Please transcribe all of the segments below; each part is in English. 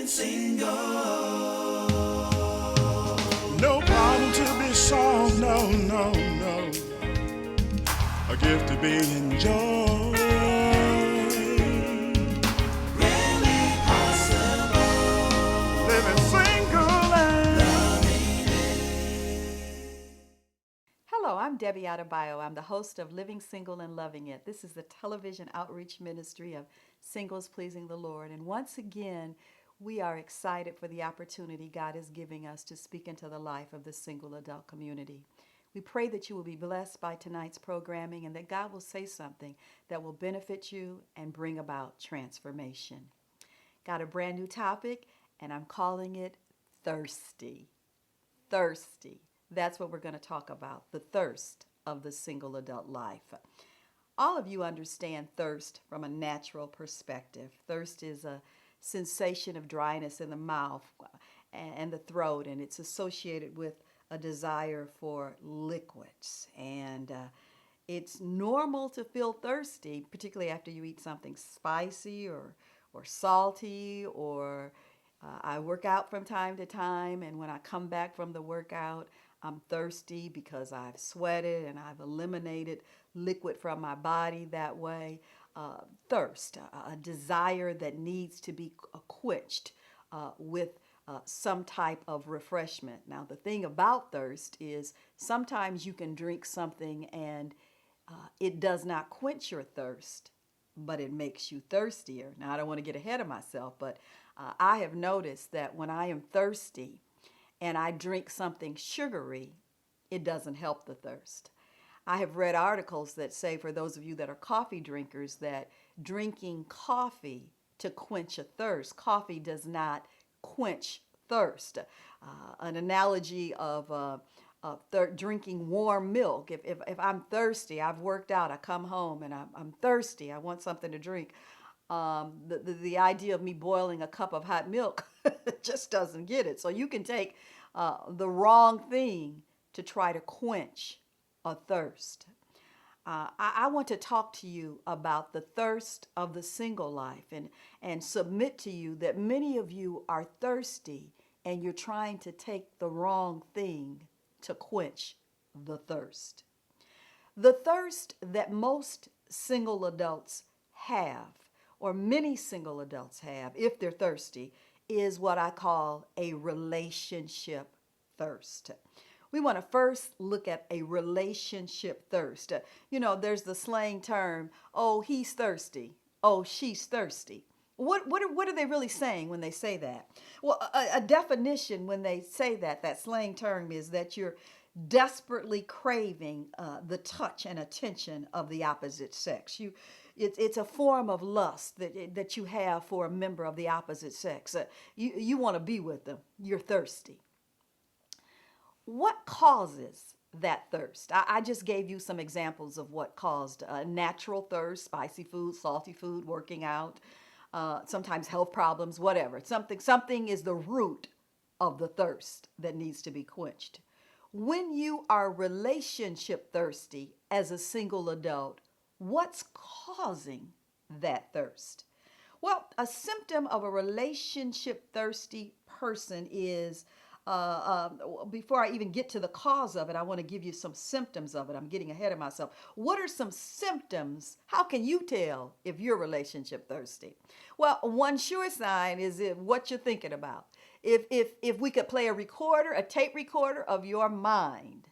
No problem to be solved, no, no, no. A gift to be enjoyed. Living single and Hello, I'm Debbie Adebayo. I'm the host of Living Single and Loving It. This is the television outreach ministry of Singles Pleasing the Lord. And once again, we are excited for the opportunity God is giving us to speak into the life of the single adult community. We pray that you will be blessed by tonight's programming and that God will say something that will benefit you and bring about transformation. Got a brand new topic, and I'm calling it Thirsty. Thirsty. That's what we're going to talk about, the thirst of the single adult life. All of you understand thirst from a natural perspective. Thirst is a sensation of dryness in the mouth and the throat, and it's associated with a desire for liquids. And it's normal to feel thirsty, particularly after you eat something spicy or salty, or I work out from time to time, and when I come back from the workout, I'm thirsty because I've sweated and I've eliminated liquid from my body that way. Thirst, a desire that needs to be quenched with some type of refreshment. Now, the thing about thirst is sometimes you can drink something and it does not quench your thirst, but it makes you thirstier. Now, I don't want to get ahead of myself, but I have noticed that when I am thirsty and I drink something sugary, it doesn't help the thirst. I have read articles that say, for those of you that are coffee drinkers, that drinking coffee to quench a thirst, coffee does not quench thirst. An analogy of drinking warm milk. If I'm thirsty, I've worked out, I come home and I'm thirsty, I want something to drink. The idea of me boiling a cup of hot milk just doesn't get it. So you can take the wrong thing to try to quench a thirst. I want to talk to you about the thirst of the single life and submit to you that many of you are thirsty and you're trying to take the wrong thing to quench the thirst. The thirst that most single adults have, or many single adults have, if they're thirsty, is what I call a relationship thirst. We want to first look at a relationship thirst. There's the slang term, oh, he's thirsty. Oh, she's thirsty. What are they really saying when they say that? Well, a definition when they say that slang term is that you're desperately craving the touch and attention of the opposite sex. It's a form of lust that you have for a member of the opposite sex. You want to be with them. You're thirsty. What causes that thirst? I just gave you some examples of what caused natural thirst: spicy food, salty food, working out, sometimes health problems, whatever. Something is the root of the thirst that needs to be quenched. When you are relationship thirsty as a single adult, what's causing that thirst? Well, a symptom of a relationship thirsty person is, before I even get to the cause of it, I want to give you some symptoms of it. I'm getting ahead of myself. What are some symptoms? How can you tell if you're relationship thirsty? Well, one sure sign is what you're thinking about. If we could play a tape recorder of your mind,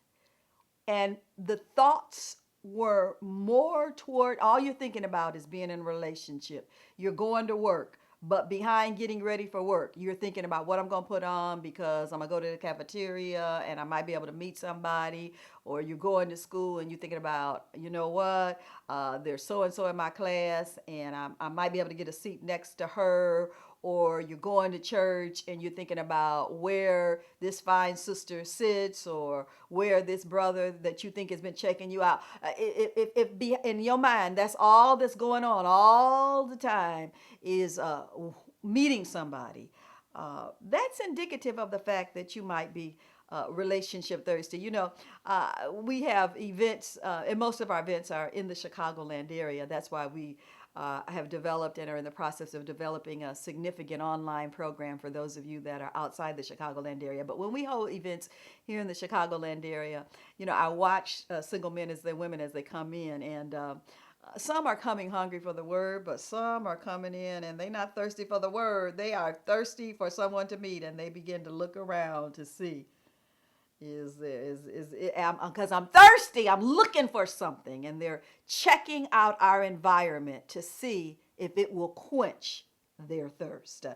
and the thoughts were more toward, all you're thinking about is being in a relationship. You're going to work, but behind getting ready for work, you're thinking about what I'm going to put on because I'm going to go to the cafeteria and I might be able to meet somebody. Or you're going to school and you're thinking about, you know what, there's so and so in my class and I might be able to get a seat next to her. Or you're going to church and you're thinking about where this fine sister sits or where this brother that you think has been checking you out. If be in your mind, that's all that's going on all the time is meeting somebody. That's indicative of the fact that you might be relationship thirsty. We have events, and most of our events are in the Chicagoland area. That's why we I have developed and are in the process of developing a significant online program for those of you that are outside the Chicagoland area. But when we hold events here in the Chicagoland area, I watch single men as they women as they come in, and some are coming hungry for the word, but some are coming in and they're not thirsty for the word. They are thirsty for someone to meet, and they begin to look around to see is there is it, because I'm thirsty. I'm looking for something, and they're checking out our environment to see if it will quench their thirst.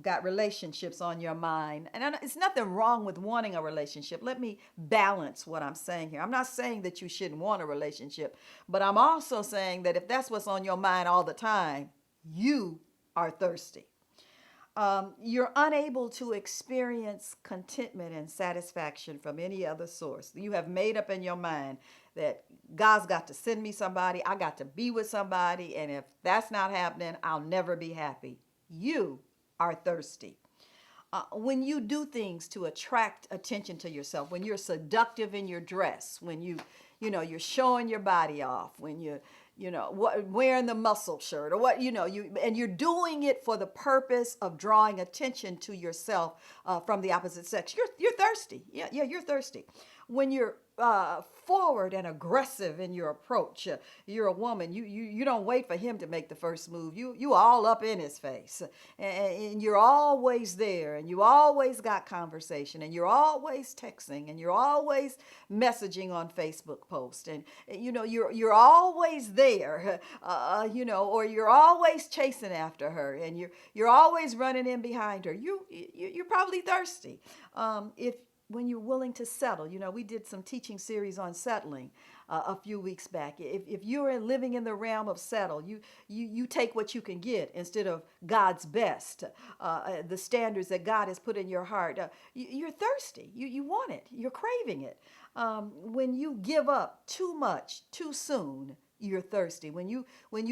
Got relationships on your mind, and it's nothing wrong with wanting a relationship. Let me balance what I'm saying here. I'm not saying that you shouldn't want a relationship, but I'm also saying that if that's what's on your mind all the time, you are thirsty. You're unable to experience contentment and satisfaction from any other source. You have made up in your mind that God's got to send me somebody, I got to be with somebody, and if that's not happening, I'll never be happy. You are thirsty. When you do things to attract attention to yourself, when you're seductive in your dress, when you're showing your body off, when wearing the muscle shirt or and you're doing it for the purpose of drawing attention to yourself from the opposite sex, you're thirsty. Yeah, you're thirsty. When you're forward and aggressive in your approach, you're a woman. You don't wait for him to make the first move. You all up in his face, and you're always there, and you always got conversation, and you're always texting, and you're always messaging on Facebook posts, and you're always there, or you're always chasing after her, and you're always running in behind her. You're probably thirsty. If when you're willing to settle. We did some teaching series on settling a few weeks back. If you're living in the realm of settle, you take what you can get instead of God's best, the standards that God has put in your heart. You're thirsty. You want it. You're craving it. When you give up too much too soon, you're thirsty. When you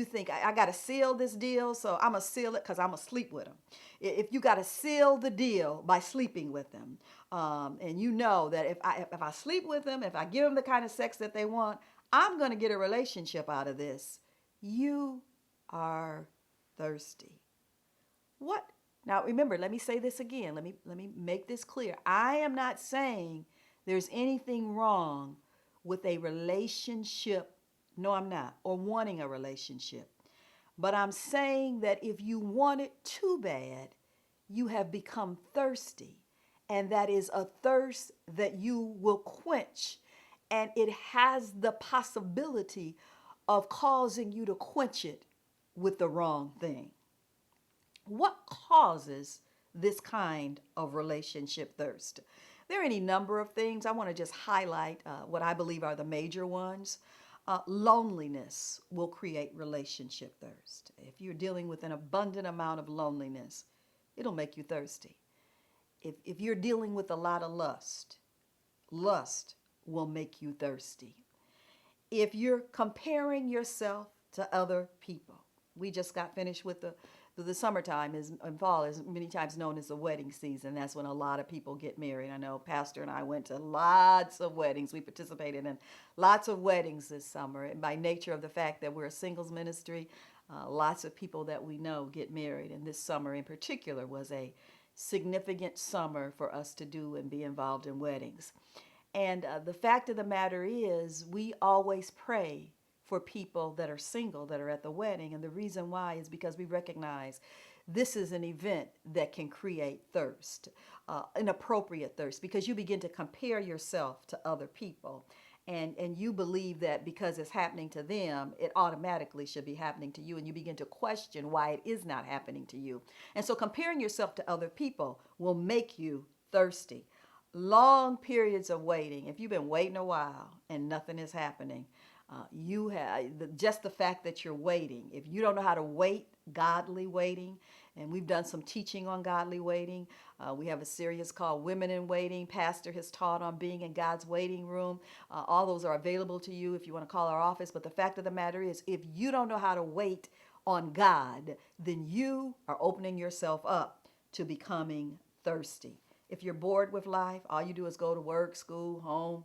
think I got to seal this deal, so I'm gonna seal it because I'm gonna sleep with him. If you got to seal the deal by sleeping with them, and you know that if I sleep with them, if I give them the kind of sex that they want, I'm gonna get a relationship out of this. You are thirsty. What? Now remember, let me say this again. Let me make this clear. I am not saying there's anything wrong with a relationship. No, I'm not. Or wanting a relationship. But I'm saying that if you want it too bad, you have become thirsty. And that is a thirst that you will quench. And it has the possibility of causing you to quench it with the wrong thing. What causes this kind of relationship thirst? There are any number of things. I want to just highlight what I believe are the major ones. Loneliness will create relationship thirst. If you're dealing with an abundant amount of loneliness, it'll make you thirsty. If you're dealing with a lot of lust will make you thirsty. If you're comparing yourself to other people, we just got finished with the summertime and fall is many times known as the wedding season. That's when a lot of people get married. I know Pastor and I went to lots of weddings. We participated in lots of weddings this summer. And by nature of the fact that we're a singles ministry, lots of people that we know get married. And this summer in particular was a significant summer for us to do and be involved in weddings. And the fact of the matter is we always pray for people that are single, that are at the wedding. And the reason why is because we recognize this is an event that can create thirst, inappropriate thirst, because you begin to compare yourself to other people. And you believe that because it's happening to them, it automatically should be happening to you. And you begin to question why it is not happening to you. And so comparing yourself to other people will make you thirsty. Long periods of waiting. If you've been waiting a while and nothing is happening, you have just the fact that you're waiting. If you don't know how to wait, godly waiting, and we've done some teaching on godly waiting. We have a series called Women in Waiting. Pastor has taught on being in God's waiting room. All those are available to you if you want to call our office. But the fact of the matter is, if you don't know how to wait on God, then you are opening yourself up to becoming thirsty. If you're bored with life, all you do is go to work, school, home.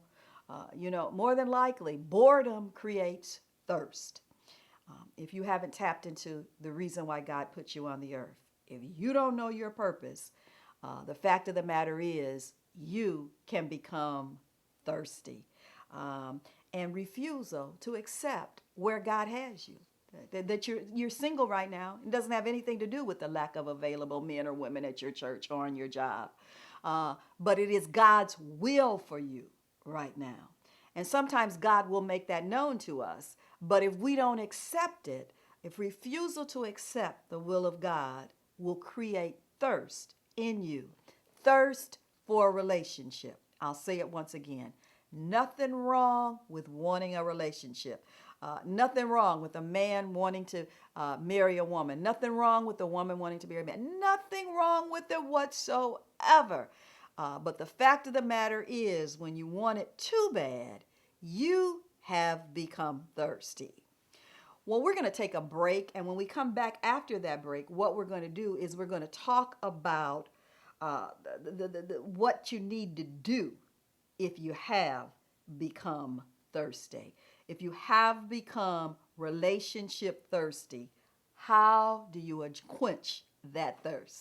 More than likely, boredom creates thirst. If you haven't tapped into the reason why God put you on the earth, if you don't know your purpose, the fact of the matter is you can become thirsty, and refusal to accept where God has you. That you're single right now. It doesn't have anything to do with the lack of available men or women at your church or on your job. But it is God's will for you right now. And sometimes God will make that known to us. But if we don't accept it, if refusal to accept the will of God will create thirst in you, thirst for a relationship. I'll say it once again. Nothing wrong with wanting a relationship. Nothing wrong with a man wanting to marry a woman. Nothing wrong with a woman wanting to marry a man. Nothing wrong with it whatsoever. But the fact of the matter is, when you want it too bad, you have become thirsty. Well, we're going to take a break. And when we come back after that break, what we're going to do is we're going to talk about uh, what you need to do if you have become thirsty. If you have become relationship thirsty, how do you quench that thirst?